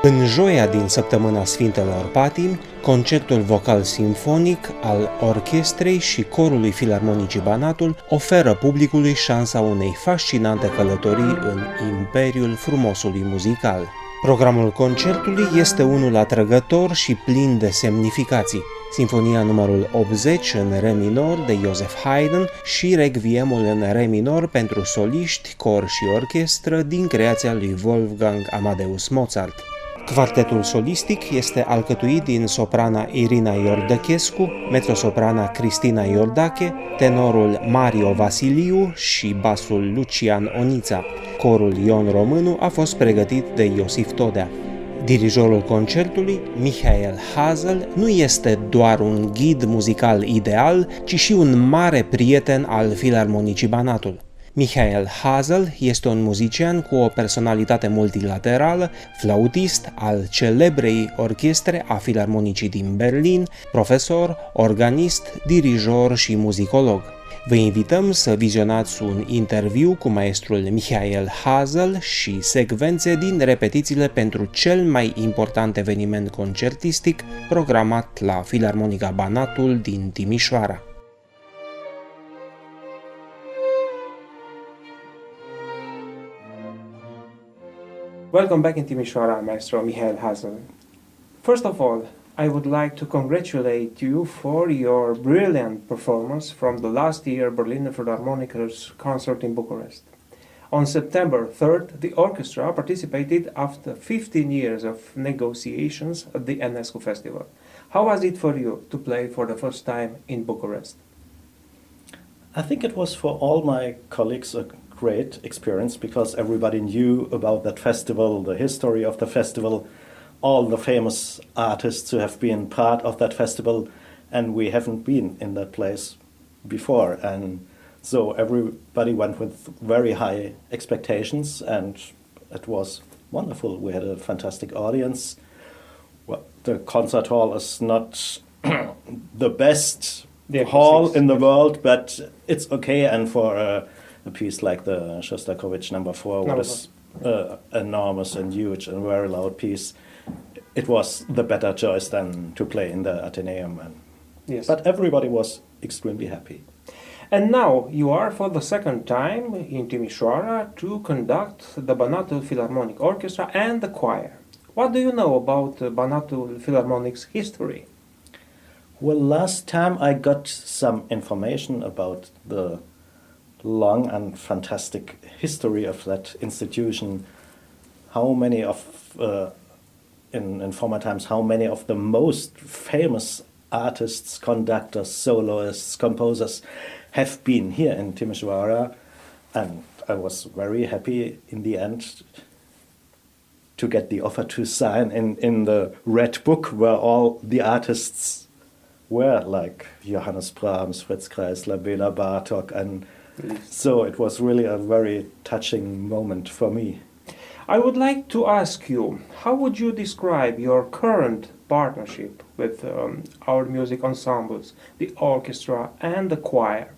În joia din Săptămâna Sfintelor Patimi, concertul vocal simfonic al orchestrei și corului Filarmonicii Banatul oferă publicului șansa unei fascinante călătorii în imperiul frumosului muzical. Programul concertului este unul atrăgător și plin de semnificații. Sinfonia numărul 80 în re minor de Joseph Haydn și Requiemul în re minor pentru soliști, cor și orchestră din creația lui Wolfgang Amadeus Mozart. Quartetul solistic este alcătuit din soprana Irina Iordăchescu, mezzosoprana Cristina Iordache, tenorul Mario Vasiliu și basul Lucian Onița. Corul Ion Românu a fost pregătit de Iosif Todea. Dirijorul concertului, Michael Hasel, nu este doar un ghid muzical ideal, ci și un mare prieten al Filarmonicii Banatul. Michael Hasel este un muzician cu o personalitate multilaterală, flautist al celebrei orchestre a Filarmonicii din Berlin, profesor, organist, dirijor și muzicolog. Vă invităm să vizionați un interviu cu maestrul Michael Hasel și secvențe din repetițiile pentru cel mai important eveniment concertistic programat la Filarmonica Banatul din Timisoara. Welcome back in Timisoara, Maestro Michael Hasel. First of all, I would like to congratulate you for your brilliant performance from the last year Berliner Philharmonicers concert in Bucharest. On September 3rd, the orchestra participated after 15 years of negotiations at the UNESCO Festival. How was it for you to play for the first time in Bucharest? I think it was for all my colleagues a great experience because everybody knew about that festival, the history of the festival, all the famous artists who have been part of that festival, and we haven't been in that place before. And so everybody went with very high expectations, and it was wonderful. We had a fantastic audience. Well, the concert hall is not the best hall in the world, but it's okay. And for a piece like the Shostakovich number 4, what is enormous and huge and very loud piece, it was the better choice than to play in the Athenaeum. Yes. But everybody was extremely happy. And now you are for the second time in Timisoara to conduct the Banatul Philharmonic Orchestra and the choir. What do you know about Banatul Philharmonic's history? Well, last time I got some information about the long and fantastic history of that institution. How many of in former times, how many of the most famous artists, conductors, soloists, composers have been here in Timisoara, and I was very happy in the end to get the offer to sign in the Red Book where all the artists were, like Johannes Brahms, Fritz Kreisler, Bela Bartok, and so it was really a very touching moment for me. I would like to ask you, how would you describe your current partnership with our music ensembles, the orchestra and the choir?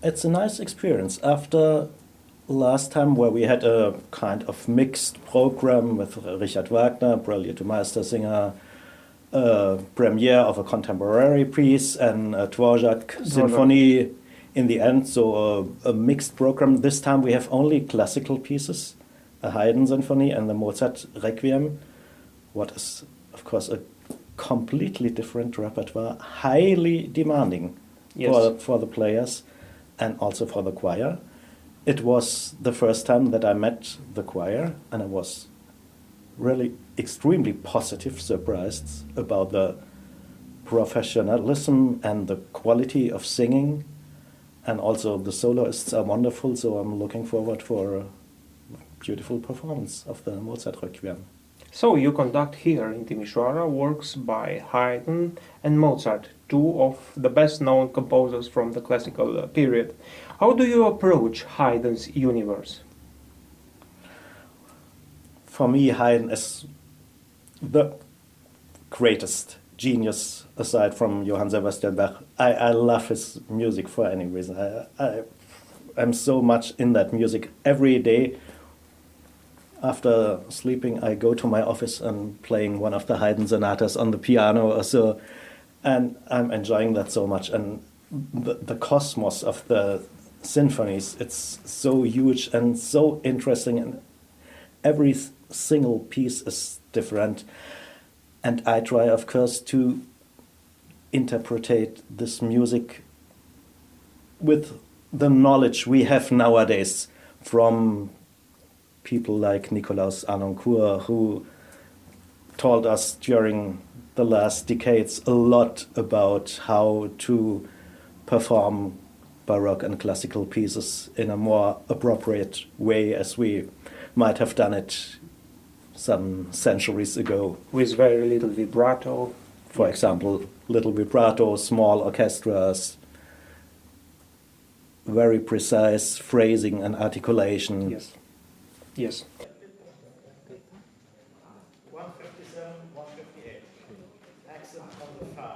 It's a nice experience. After last time where we had a kind of mixed program with Richard Wagner, brilliant Meistersinger, premiere of a contemporary piece and a Dvorak symphony in the end, so a mixed program. This time we have only classical pieces, a Haydn symphony and the Mozart Requiem, what is, of course, a completely different repertoire, highly demanding for the players and also for the choir. It was the first time that I met the choir, and I was really extremely positive, surprised about the professionalism and the quality of singing. And also the soloists are wonderful, so I'm looking forward for a beautiful performance of the Mozart Requiem. So you conduct here in Timisoara works by Haydn and Mozart, two of the best-known composers from the classical period. How do you approach Haydn's universe? For me, Haydn is the greatest genius aside from Johann Sebastian Bach. I love his music for any reason. I'm so much in that music every day. after sleeping, I go to my office and playing one of the Haydn sonatas on the piano or so, and I'm enjoying that so much. And the cosmos of the symphonies, it's so huge and so interesting, and every single piece is different. And I try, of course, to interpret this music with the knowledge we have nowadays from people like Nicolaus Arnoncourt, who told us during the last decades a lot about how to perform Baroque and classical pieces in a more appropriate way, as we might have done it some centuries ago. With very little vibrato. For example, little vibrato, small orchestras, very precise phrasing and articulation. Yes. Yes. 157, 158. Accent on the fa.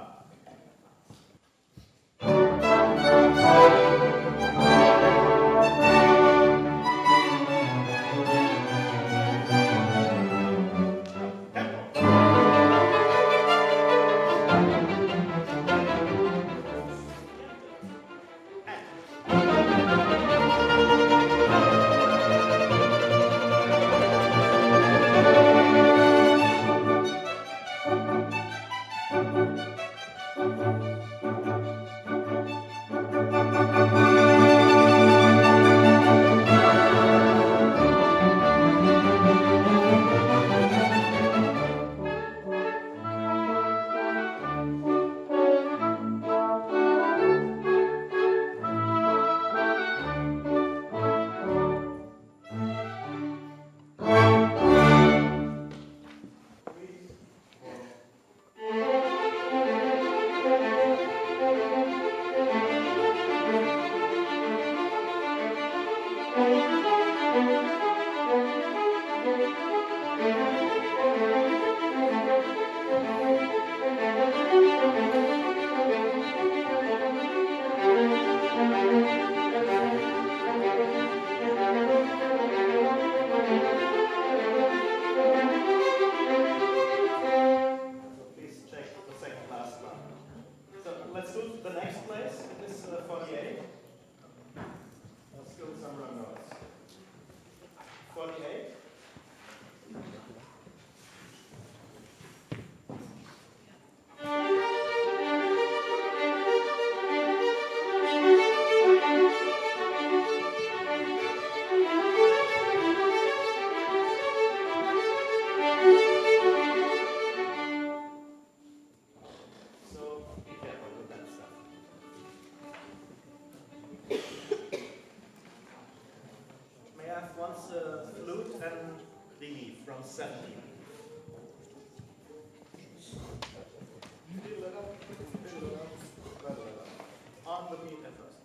Let's do the next place. It is 48. Let's do some run notes. 48. Once flute and relief from 70. On the beat at first.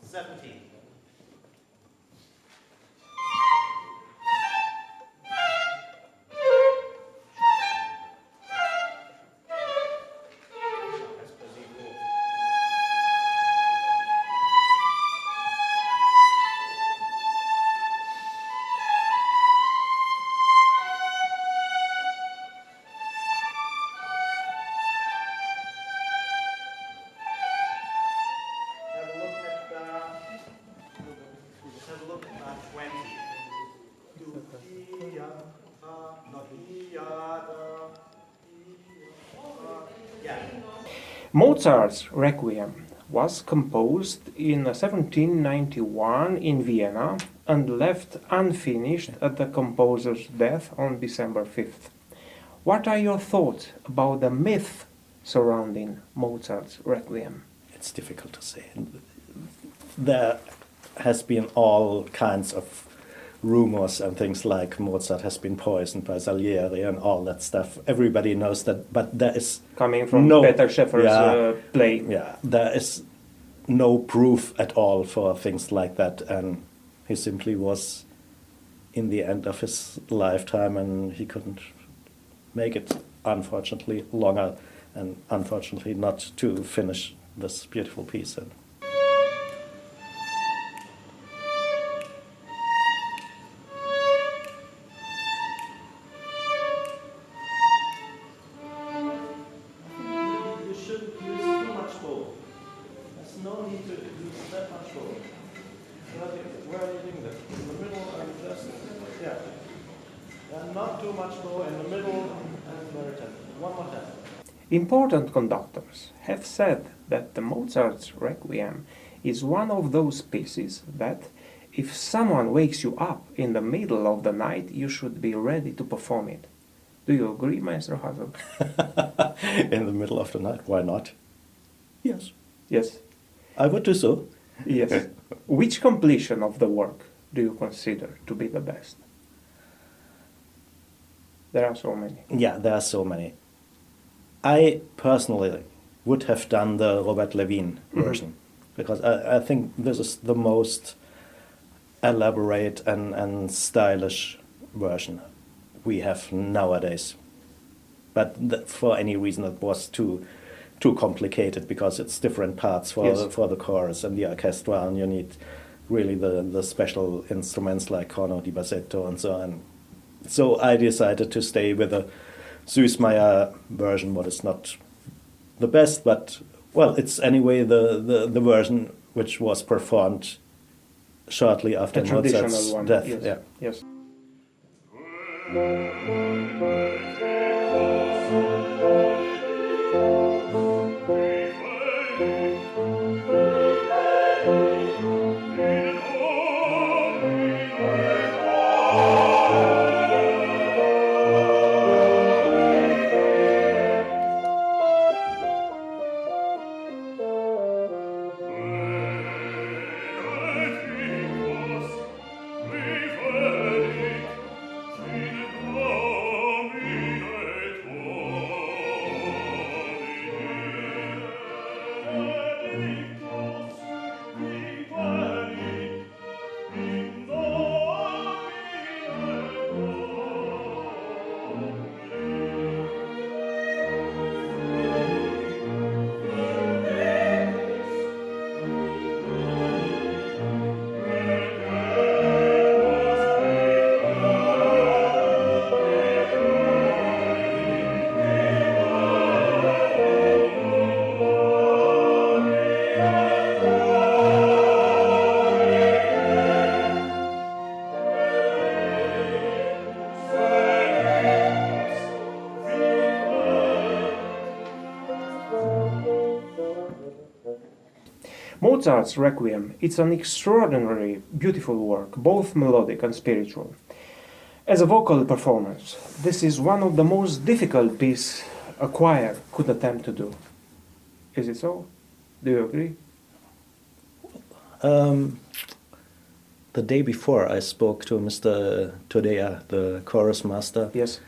17. Mozart's Requiem was composed in 1791 in Vienna and left unfinished at the composer's death on December 5th. What are your thoughts about the myth surrounding Mozart's Requiem? It's difficult to say. There has been all kinds of rumors and things like Mozart has been poisoned by Salieri and all that stuff. Everybody knows that, but there is coming from Peter Scheffer's play. Yeah, there is no proof at all for things like that, and he simply was in the end of his lifetime and he couldn't make it, unfortunately, longer, and unfortunately not to finish this beautiful piece. low. Where are you doing that? In the middle and just, yeah. And not too much low in the middle and very gentle. One more time. Important conductors have said that the Mozart's Requiem is one of those pieces that, if someone wakes you up in the middle of the night, you should be ready to perform it. Do you agree, Maestro Hasel? In the middle of the night, why not? Yes. Yes. I would do so. Yes. Which completion of the work do you consider to be the best? There are so many. Yeah, there are so many. I personally would have done the Robert Levine version because I think this is the most elaborate and stylish version we have nowadays. But for any reason it was too complicated because it's different parts for the chorus and the orchestra, and you need really the special instruments like corno di bassetto and so on. So I decided to stay with a Süßmayr version, what is not the best, but well, it's anyway the version which was performed shortly after Mozart's death. Yes. Yeah. Yes. Mozart's Requiem, it's an extraordinarily beautiful work, both melodic and spiritual. As a vocal performance, this is one of the most difficult pieces a choir could attempt to do. Is it so? Do you agree? The day before I spoke to Mr. Todea, the chorus master. Yes.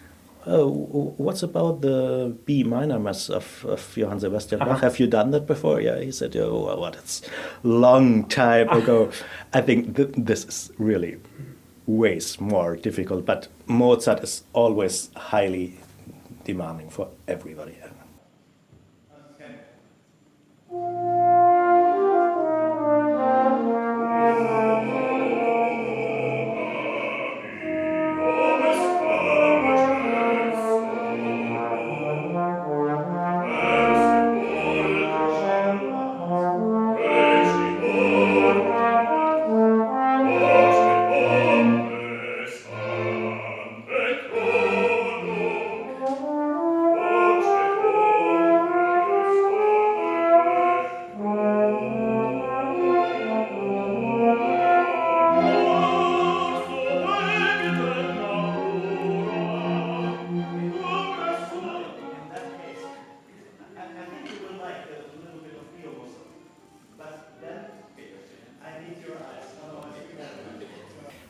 What's about the B minor mass of Johann Sebastian Bach? Have you done that before? Yeah, he said, oh, well, what, it's long time ago. I think this is really way more difficult, but Mozart is always highly demanding for everybody.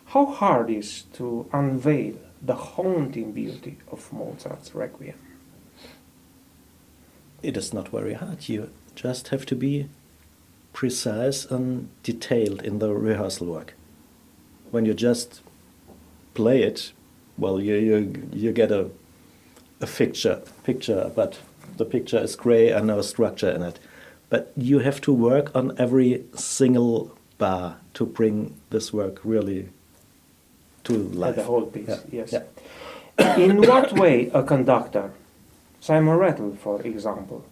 How hard is to unveil the haunting beauty of Mozart's Requiem? It is not very hard. You just have to be precise and detailed in the rehearsal work. When you just play it, well, you get a picture, but the picture is gray and no structure in it. But you have to work on every single bar to bring this work really to life. The whole piece, Yeah. yes. Yeah. In what way a conductor, Simon Rattle for example,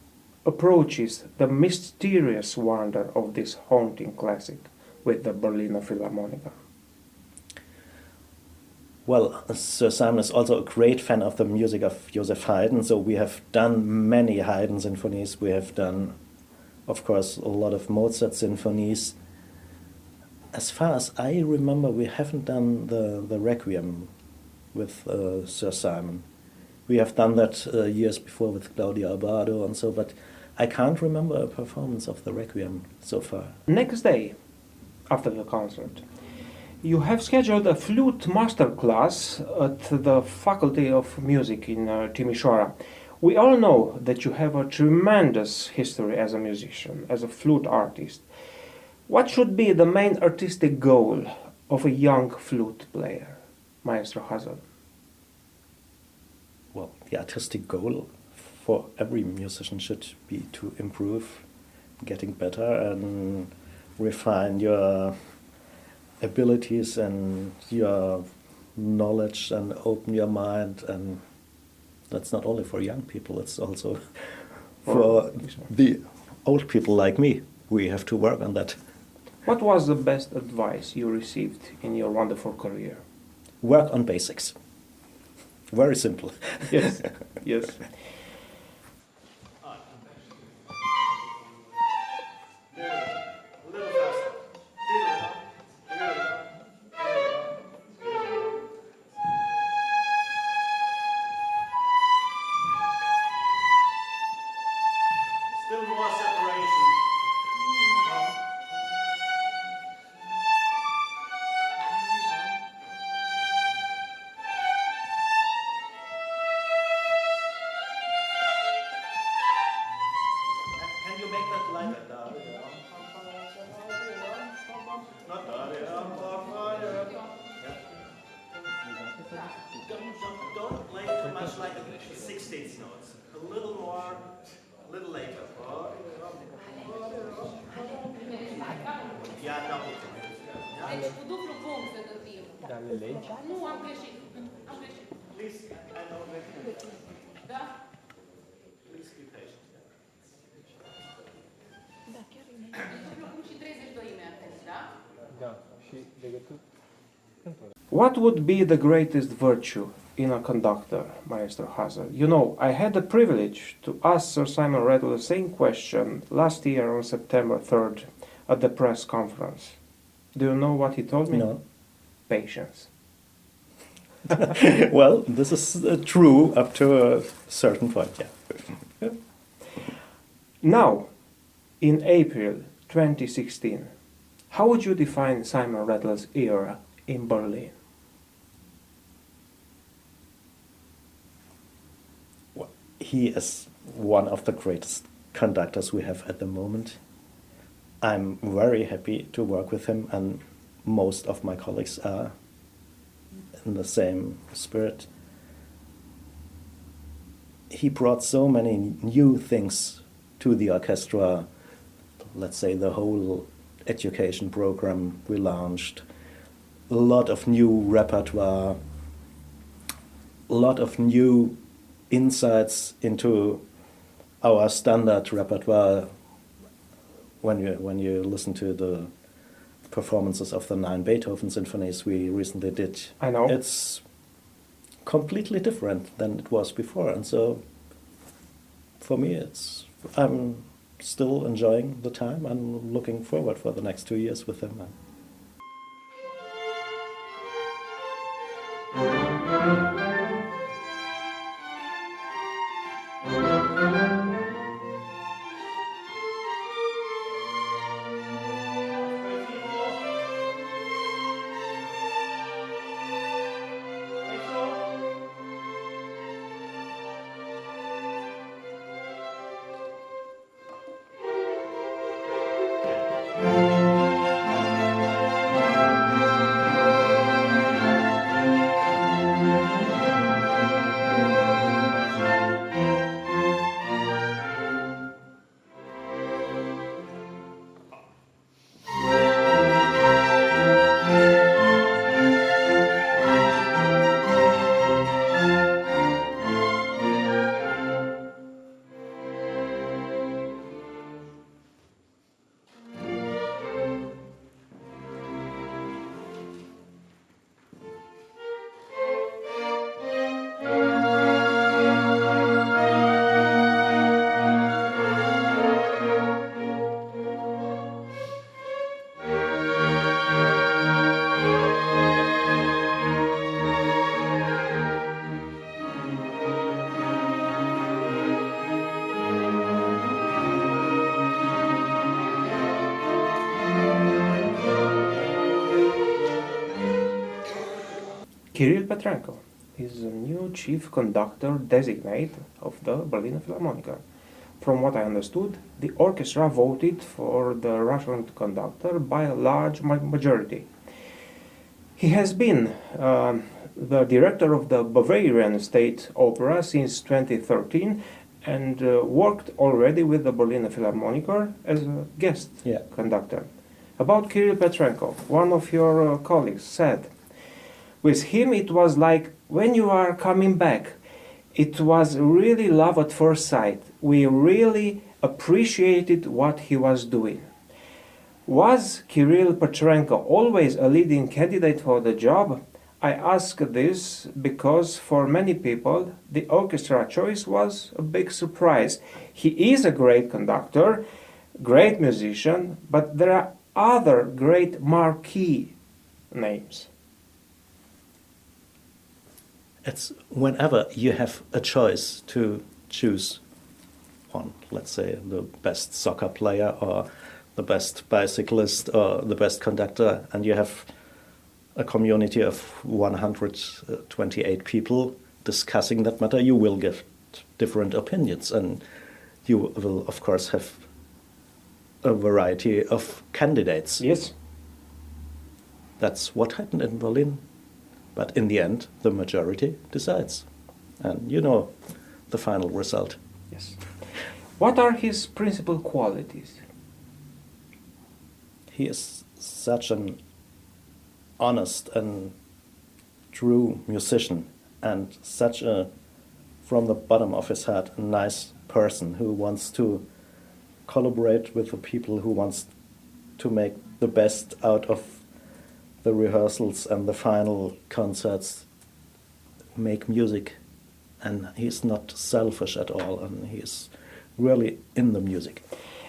approaches the mysterious wonder of this haunting classic? with the Berliner Philharmoniker? Well, Sir Simon is also a great fan of the music of Joseph Haydn, so we have done many Haydn symphonies. We have done, of course, a lot of Mozart symphonies. As far as I remember, we haven't done the Requiem with Sir Simon. We have done that years before with Claudia Abbado and so, but I can't remember a performance of the Requiem so far. Next day, after the concert, you have scheduled a flute master class at the Faculty of Music in Timisoara. We all know that you have a tremendous history as a musician, as a flute artist. What should be the main artistic goal of a young flute player, Maestro Hasel? Well, the artistic goal for every musician should be to improve, getting better, and refine your abilities and your knowledge and open your mind. And that's not only for young people, it's also for the old people like me. We have to work on that. What was the best advice you received in your wonderful career? Work on basics. Very simple. Yes, yes. Still more separation. Can you make that lighter? Not don't play too much like the 16th notes. A little more, a little later. Yeah, no. Deci cu dublu punct să gătim. Nu, am greșit. Am greșit. Please, I know that. Da? Please be patient. Dublu punct și 32 ime, da? Da, și legături. What would be the greatest virtue in a conductor, Maestro Hasel? You know, I had the privilege to ask Sir Simon Rattle the same question last year on September 3rd at the press conference. Do you know what he told me? No. Patience. Well, this is true up to a certain point, yeah. Now, in April 2016, how would you define Simon Rattle's era in Berlin? Well, he is one of the greatest conductors we have at the moment. I'm very happy to work with him, and most of my colleagues are in the same spirit. He brought so many new things to the orchestra. Let's say the whole education program we launched, a lot of new repertoire, a lot of new insights into our standard repertoire. When you listen to the performances of the 9 Beethoven symphonies we recently did, I know. it's completely different than it was before. And so for me, I'm still enjoying the time and looking forward for the next 2 years with him. Kirill Petrenko is the new chief conductor designate of the Berliner Philharmoniker. From what I understood, the orchestra voted for the Russian conductor by a large majority. He has been the director of the Bavarian State Opera since 2013 and worked already with the Berliner Philharmoniker as a guest conductor. About Kirill Petrenko, one of your colleagues said, with him it was like when you are coming back. It was really love at first sight. We really appreciated what he was doing. Was Kirill Petrenko always a leading candidate for the job? I ask this because for many people the orchestra choice was a big surprise. He is a great conductor, great musician, but there are other great marquee names. It's whenever you have a choice to choose one, let's say the best soccer player or the best bicyclist or the best conductor, and you have a community of 128 people discussing that matter, you will get different opinions, and you will, of course, have a variety of candidates. Yes. That's what happened in Berlin. But in the end, the majority decides. And you know the final result. Yes. What are his principal qualities? He is such an honest and true musician, and such a, from the bottom of his heart, a nice person who wants to collaborate with the people, who wants to make the best out of the rehearsals and the final concerts, make music. And he's not selfish at all, and he's really in the music.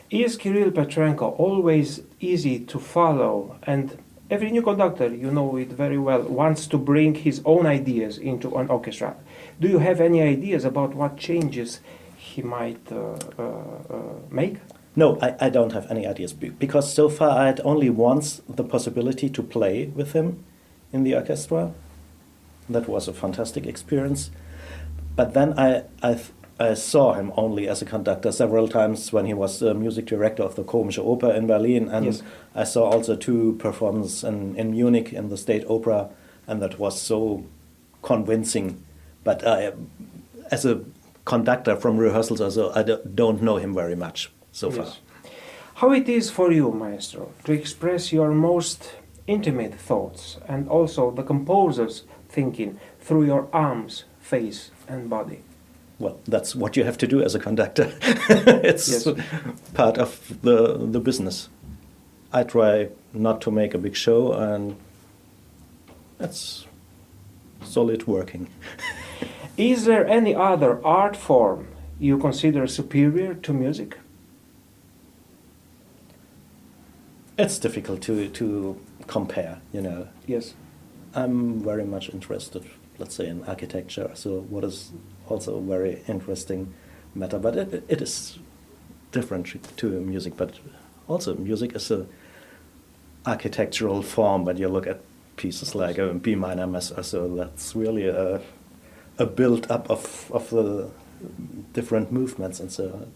Is Kirill Petrenko always easy to follow? And every new conductor, you know it very well, wants to bring his own ideas into an orchestra. Do you have any ideas about what changes he might make? No, I don't have any ideas, because so far I had only once the possibility to play with him in the orchestra. That was a fantastic experience. But then I saw him only as a conductor several times when he was the music director of the Komische Oper in Berlin, and yes. I saw also 2 performances in Munich in the State Opera, and that was so convincing. But as a conductor from rehearsals also, I don't know him very much so far. Yes. How it is for you, maestro, to express your most intimate thoughts and also the composer's thinking through your arms, face and body? Well, that's what you have to do as a conductor. It's Yes. part of the business. I try not to make a big show, and that's solid working. Is there any other art form you consider superior to music? It's difficult to compare, you know. Yes. I'm very much interested, let's say, in architecture, so what is also a very interesting matter, but it is different to music. But also music is a architectural form. When you look at pieces like a B minor mass, so that's really a build up of the different movements, and so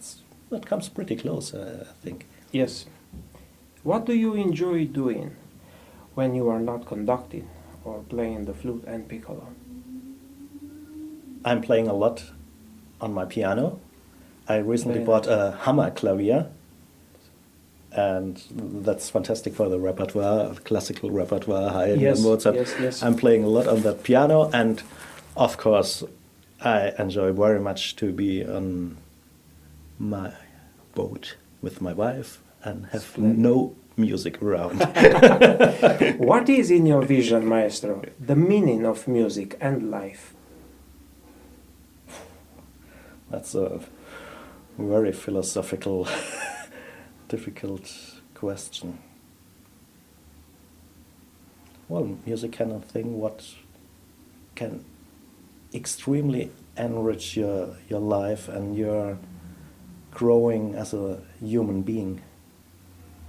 that comes pretty close, I think. Yes. What do you enjoy doing when you are not conducting or playing the flute and piccolo? I'm playing a lot on my piano. I recently bought a Hammer clavier, and that's fantastic for the repertoire, classical repertoire, Haydn and Mozart. Yes. I'm playing a lot on that piano, and of course I enjoy very much to be on my boat with my wife and have no music around. What is, in your vision, maestro, the meaning of music and life? That's a very philosophical, difficult question. Well, music can a thing what can extremely enrich your life and your growing as a human being.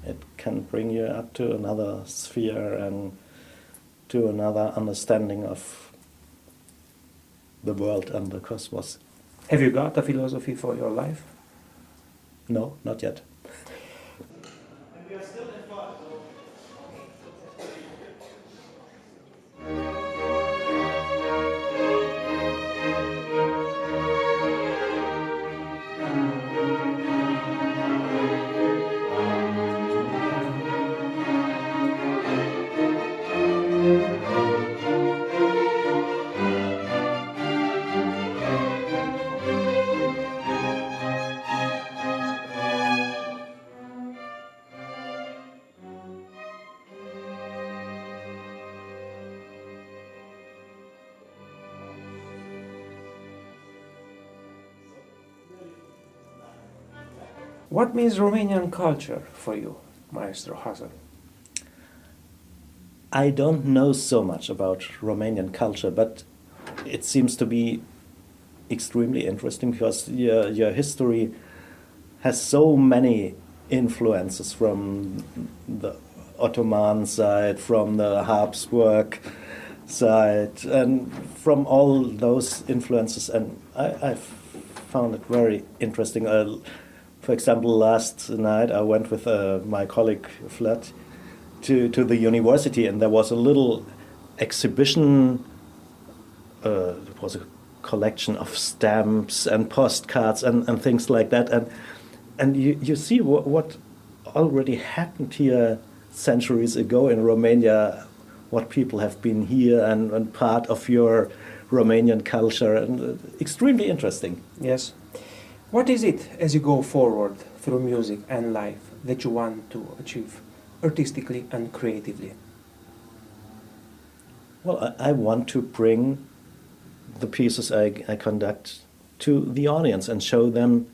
It can bring you up to another sphere and to another understanding of the world and the cosmos. Have you got a philosophy for your life? No, not yet. What means Romanian culture for you, Maestro Hasel? I don't know so much about Romanian culture, but it seems to be extremely interesting because your history has so many influences from the Ottoman side, from the Habsburg side, and from all those influences. And I found it very interesting. For example, last night I went with my colleague Vlad to the university, and there was a little exhibition. It was a collection of stamps and postcards and things like that. And you see what already happened here centuries ago in Romania, what people have been here and part of your Romanian culture, and extremely interesting. Yes. What is it, as you go forward through music and life, that you want to achieve artistically and creatively? Well, I want to bring the pieces I conduct to the audience and show them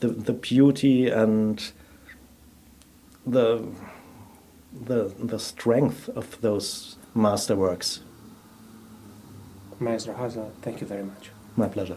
the beauty and the strength of those masterworks. Maestro Hasel, thank you very much. My pleasure.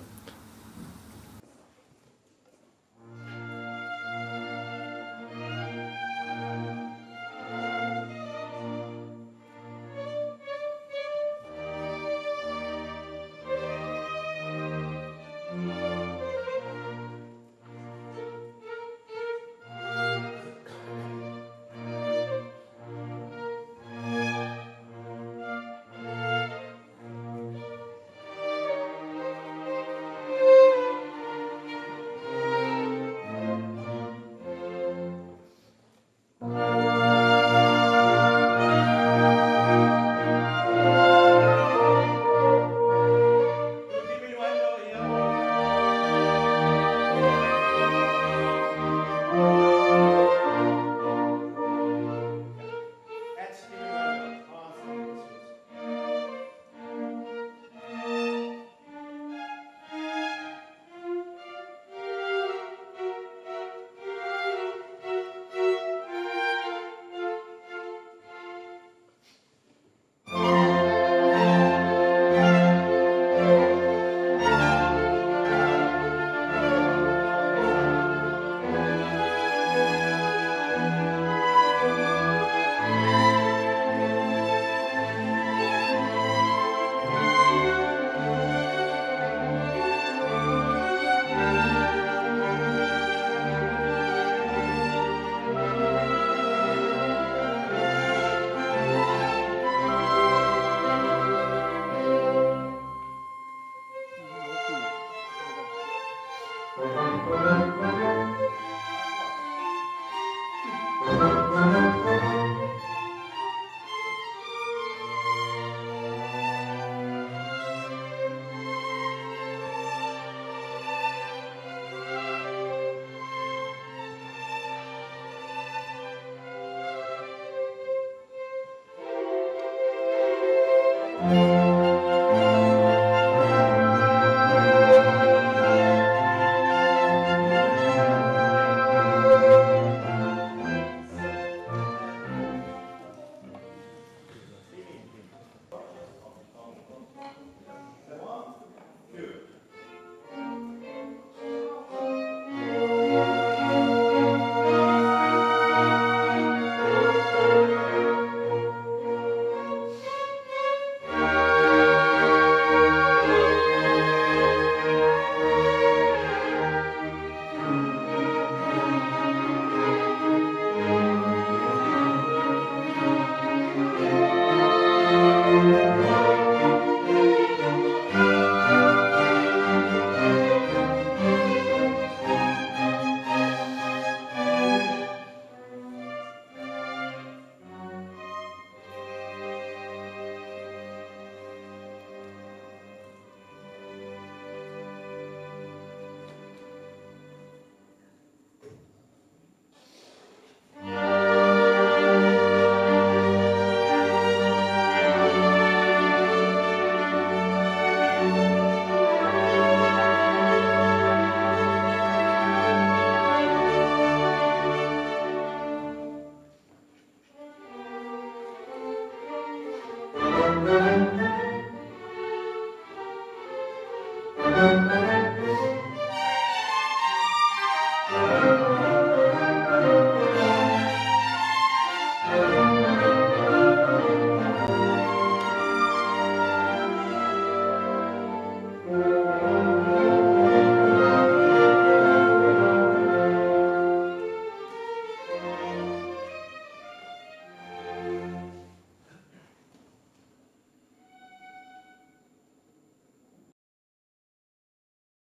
Thank you.